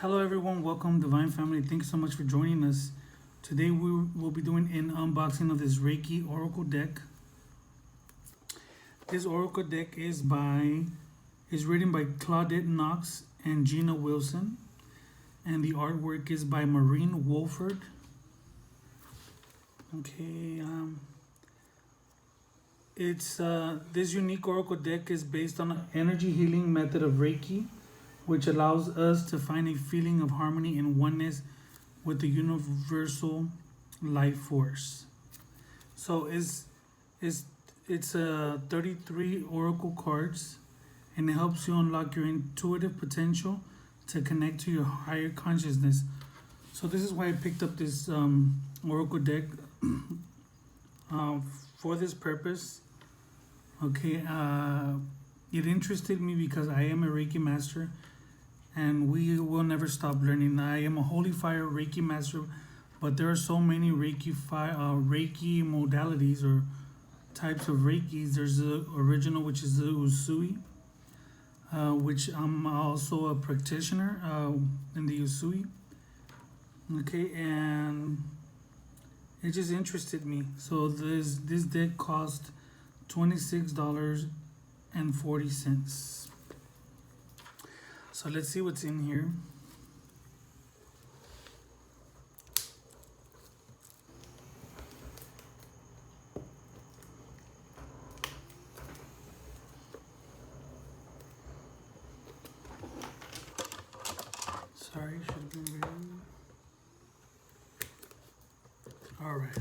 Hello, everyone. Welcome, Divine Family. Thank you so much for joining us. Today, we will be doing an unboxing of this Reiki Oracle deck. This Oracle deck is written by Claudette Knox and Gina Wilson, and the artwork is by Maureen Wolford. Okay, this unique Oracle deck is based on an energy healing method of Reiki, which allows us to find a feeling of harmony and oneness with the universal life force. So it's 33 oracle cards, and it helps you unlock your intuitive potential to connect to your higher consciousness. So this is why I picked up this oracle deck for this purpose. Okay, it interested me because I am a Reiki master, and we will never stop learning. I am a Holy Fire Reiki master, but there are so many Reiki modalities or types of Reikis. There's the original, which is the Usui, which I'm also a practitioner in the Usui. Okay, and it just interested me. So this deck cost $26.40. So let's see what's in here. Sorry, should have been reading. All right.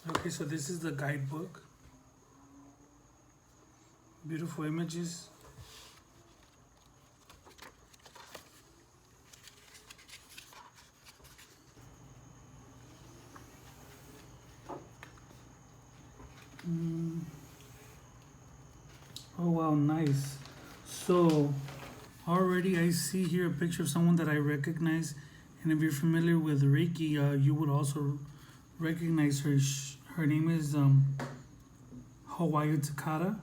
Okay, so this is the guidebook. Beautiful images. Oh wow, nice. So already I see here a picture of someone that I recognize, and if you're familiar with Reiki, you would also recognize her. Her name is Hawaii Takata,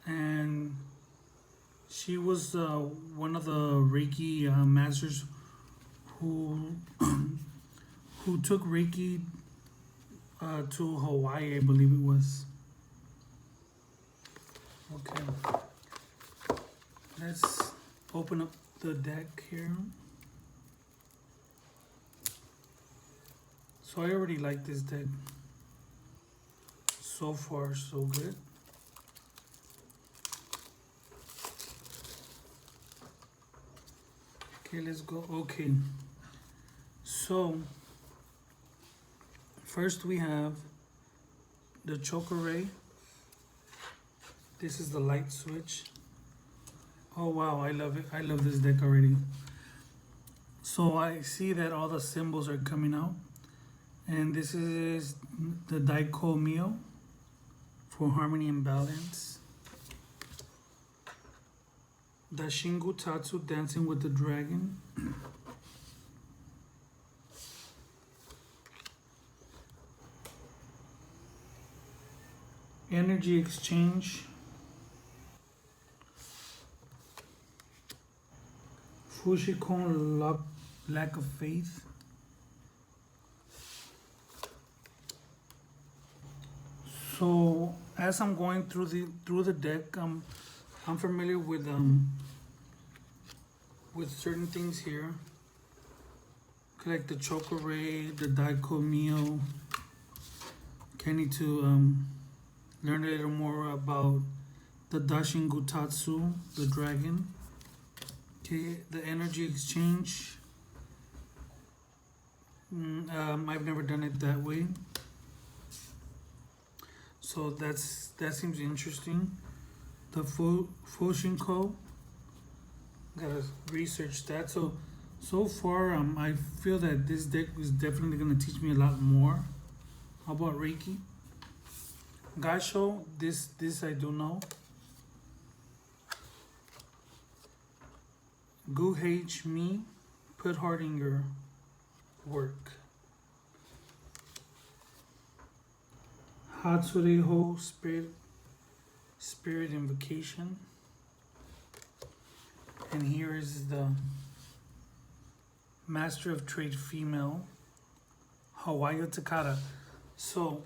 and she was one of the Reiki masters who who took Reiki to Hawaii, I believe it was. Okay, let's open up the deck here. So I already like this deck. So far, so good. Okay, let's go. Okay, so first we have the choker ray. This is the light switch. Oh wow, I love it. I love this deck already. So I see that all the symbols are coming out. And this is the Daiko Mio for harmony and balance. The Shingu Tatsu, dancing with the dragon. Energy exchange. Fushikon, lack of faith. So as I'm going through the deck, I'm familiar with certain things here, like the Choker Ray, the Daiko Mio. Okay, I need to learn a little more about the Dashin Gutatsu, the dragon. Okay, the energy exchange. I've never done it that way. So that seems interesting. The Fushinko, gotta research that. So far, I feel that this deck is definitely gonna teach me a lot more. How about Reiki? Gaisho, this I do know. Gu H me, put heart in your work. Hatsureho, spirit invocation. And here is the Master of Trade female, Hawaii Takata. So,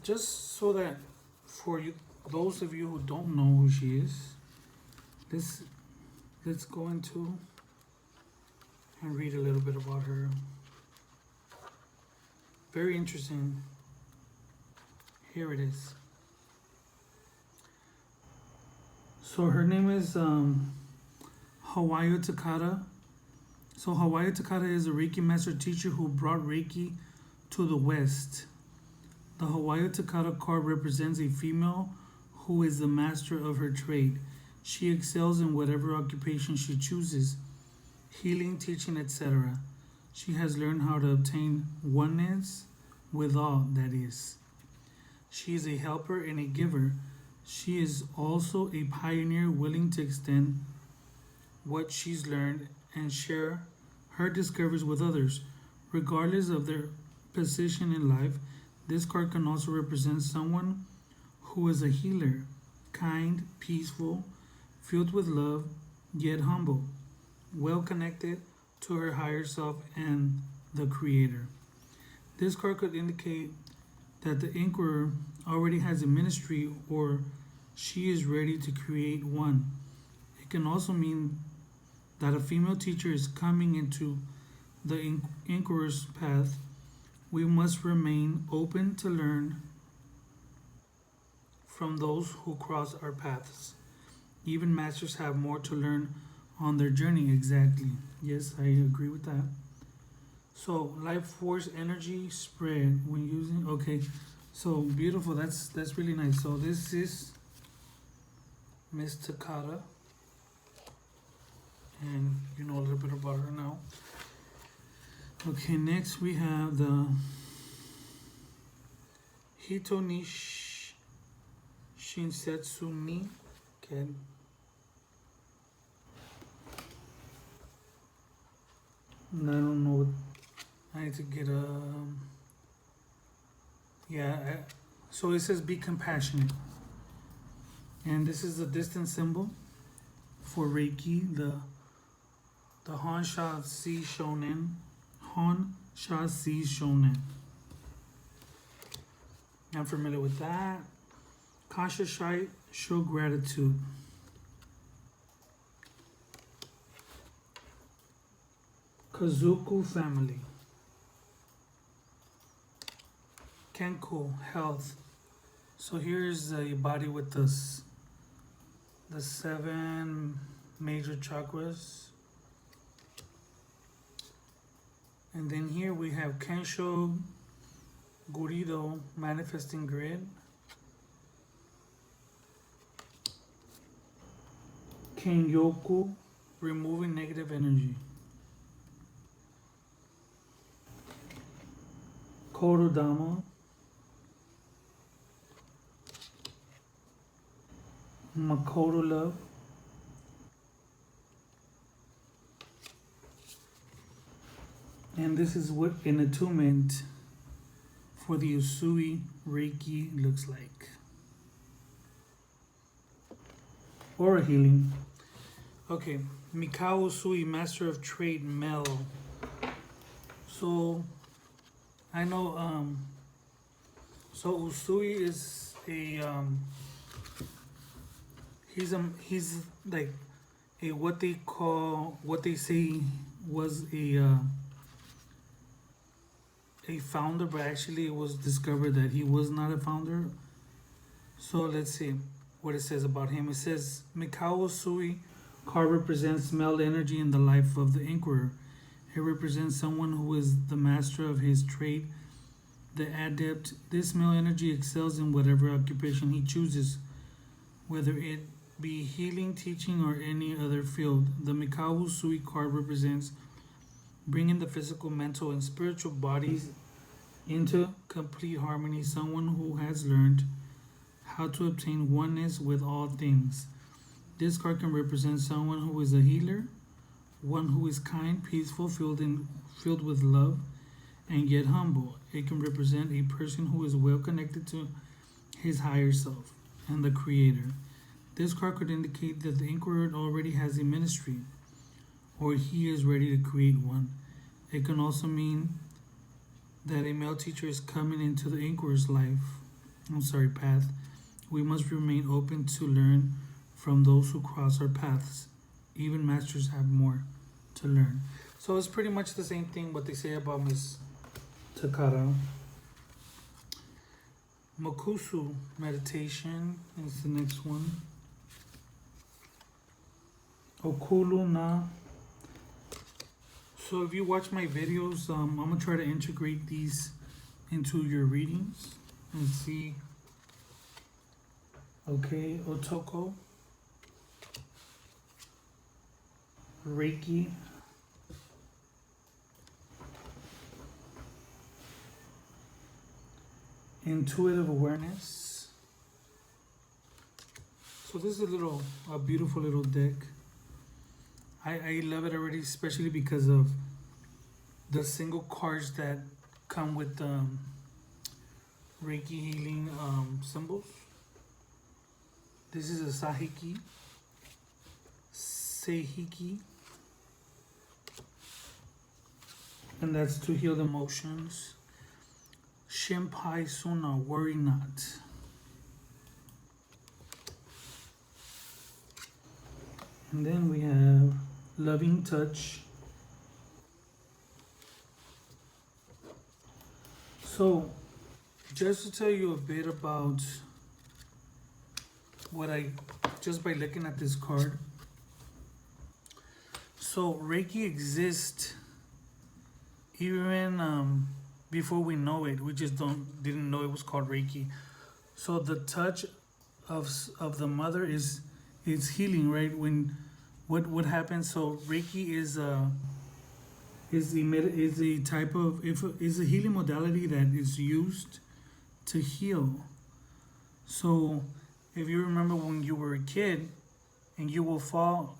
just so that for you, those of you who don't know who she is, let's go into and read a little bit about her. Very interesting. Here it is. So her name is Hawaii Takata. So Hawaii Takata is a Reiki master teacher who brought Reiki to the West. The Hawaii Takata card represents a female who is the master of her trade. She excels in whatever occupation she chooses, healing, teaching, etc. She has learned how to obtain oneness with all that is. She is a helper and a giver. She is also a pioneer willing to extend what she's learned and share her discoveries with others. Regardless of their position in life, this card can also represent someone who is a healer, kind, peaceful, filled with love, yet humble, well connected to her higher self and the Creator. This card could indicate that the Inquirer already has a ministry or she is ready to create one. It can also mean that a female teacher is coming into the Inquirer's path. We must remain open to learn from those who cross our paths. Even masters have more to learn on their journey. Exactly. Yes, I agree with that. So life force energy spread when using. Okay, so beautiful. That's really nice. So this is Miss Takata, and you know a little bit about her now. Okay, next we have the Hito ni Shinsetsu ni. Okay. And I don't know what I need to get a. Yeah, so it says be compassionate. And this is the distance symbol for Reiki, the Hon Sha Si Shonen. Hon Sha Si Shonen. I'm familiar with that. Kasha Shai, show gratitude. Kazuku family. Kenko, health. So here's the body with the 7 major chakras. And then here we have Kensho Gurido, manifesting grid. Kenyoku, removing negative energy. Korodama, Makoto love. And this is what an attunement for the Usui Reiki looks like. Or a healing. Okay, Mikao Usui, Master of Trade, Mel. So I know so Usui is a he's like a what they say was a founder, but actually it was discovered that he was not a founder. So let's see what it says about him. It says Mikao Usui card represents male energy in the life of the Inquirer. It represents someone who is the master of his trade, the adept. This male energy excels in whatever occupation he chooses, whether it be healing, teaching, or any other field. The Mikao Usui card represents bringing the physical, mental, and spiritual bodies into complete harmony, someone who has learned how to obtain oneness with all things. This card can represent someone who is a healer, one who is kind, peaceful, filled with love, and yet humble. It can represent a person who is well connected to his higher self and the Creator. This card could indicate that the inquirer already has a ministry or he is ready to create one. It can also mean that a male teacher is coming into the inquirer's path. We must remain open to learn from those who cross our paths. Even masters have more to learn. So it's pretty much the same thing what they say about Miss Takara. Mokusu meditation is the next one. Okulu na. So if you watch my videos, I'm gonna try to integrate these into your readings and see. Okay, Otoko, Reiki, intuitive awareness. So this is a beautiful little deck. I love it already, especially because of the single cards that come with Reiki healing symbols. This is a Sahiki, Seihiki, and that's to heal the emotions. Shimpai Suna, worry not. And then we have loving touch. So, just to tell you a bit about just by looking at this card. So, Reiki exists even before we know it. We just didn't know it was called Reiki. So, the touch of the mother is healing, right? What happens? So Reiki is a type of is a healing modality that is used to heal. So if you remember when you were a kid and you will fall,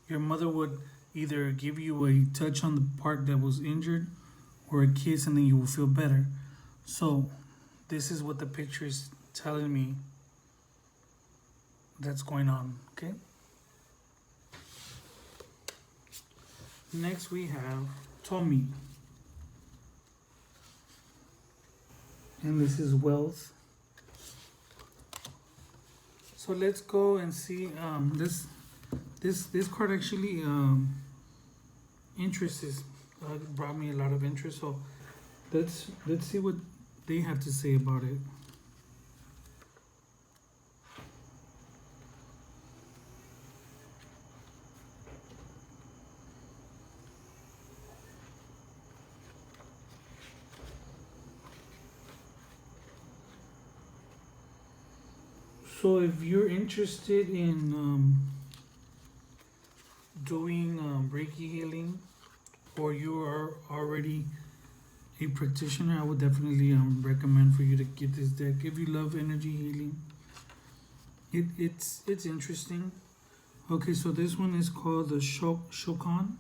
your mother would either give you a touch on the part that was injured or a kiss, and then you will feel better. So this is what the picture is telling me that's going on. Okay. Next we have Tommy, and this is wealth. So let's go and see. This card actually brought me a lot of interest. So let's see what they have to say about it. So if you're interested in doing Reiki healing, or you are already a practitioner, I would definitely recommend for you to get this deck. If you love energy healing, it's interesting. Okay, so this one is called the Shokan.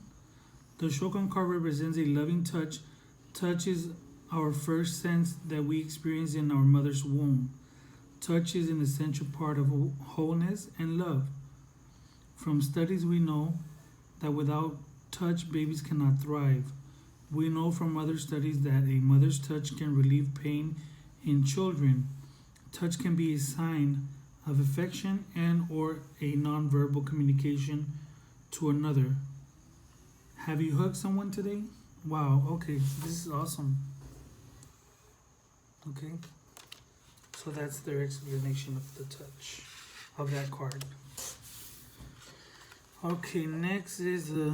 The Shokan card represents a loving touch. Touch is our first sense that we experience in our mother's womb. Touch is an essential part of wholeness and love. From studies, we know that without touch, babies cannot thrive. We know from other studies that a mother's touch can relieve pain in children. Touch can be a sign of affection and or a nonverbal communication to another. Have you hugged someone today? Wow, okay, this is awesome. Okay. So that's their explanation of the touch of that card. Okay, next is the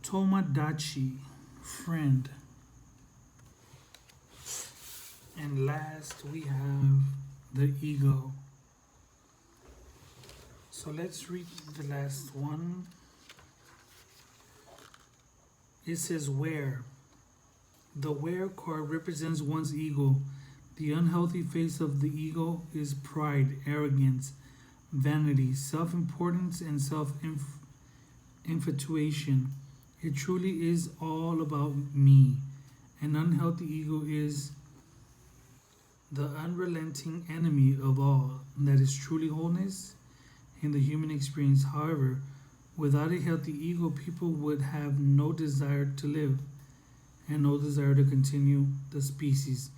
Tomodachi, friend. And last we have the ego. So let's read the last one. It says where. The where card represents one's ego. The unhealthy face of the ego is pride, arrogance, vanity, self-importance, and self-infatuation. It truly is all about me An unhealthy ego is the unrelenting enemy of all that is truly wholeness in the human experience. However, without a healthy ego, people would have no desire to live and no desire to continue the species.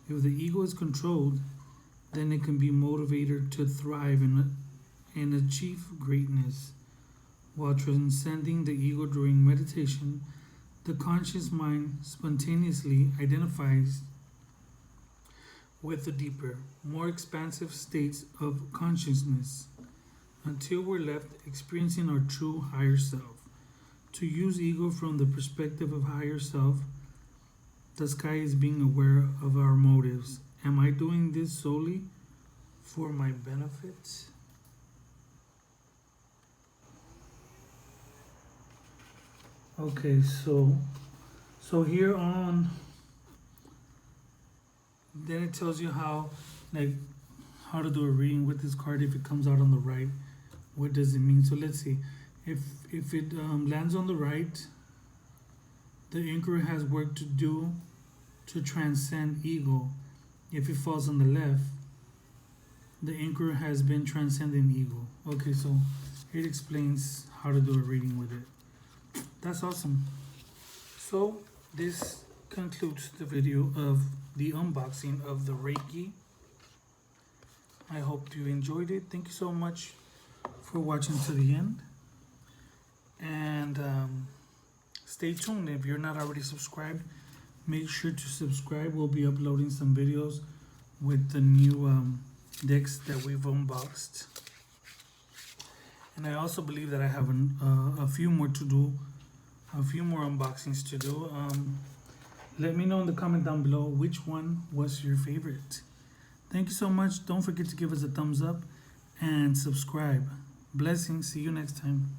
If the ego is controlled, then it can be motivated to thrive and achieve greatness. While transcending the ego during meditation, the conscious mind spontaneously identifies with the deeper, more expansive states of consciousness until we're left experiencing our true higher self. To use ego from the perspective of higher self, the sky is being aware of our motives. Am I doing this solely for my benefit? Okay, so here on, then it tells you how, like, how to do a reading with this card. If it comes out on the right, what does it mean? So let's see. If it lands on the right, the inquiry has work to do to transcend ego. If it falls on the left, the inquiry has been transcending ego. Okay, so it explains how to do a reading with it. That's awesome. So this concludes the video of the unboxing of the Reiki. I hope you enjoyed it. Thank you so much for watching to the end. And stay tuned. If you're not already subscribed, make sure to subscribe. We'll be uploading some videos with the new decks that we've unboxed. And I also believe that I have a few more to do, a few more unboxings to do. Let me know in the comment down below which one was your favorite. Thank you so much. Don't forget to give us a thumbs up and subscribe. Blessings. See you next time.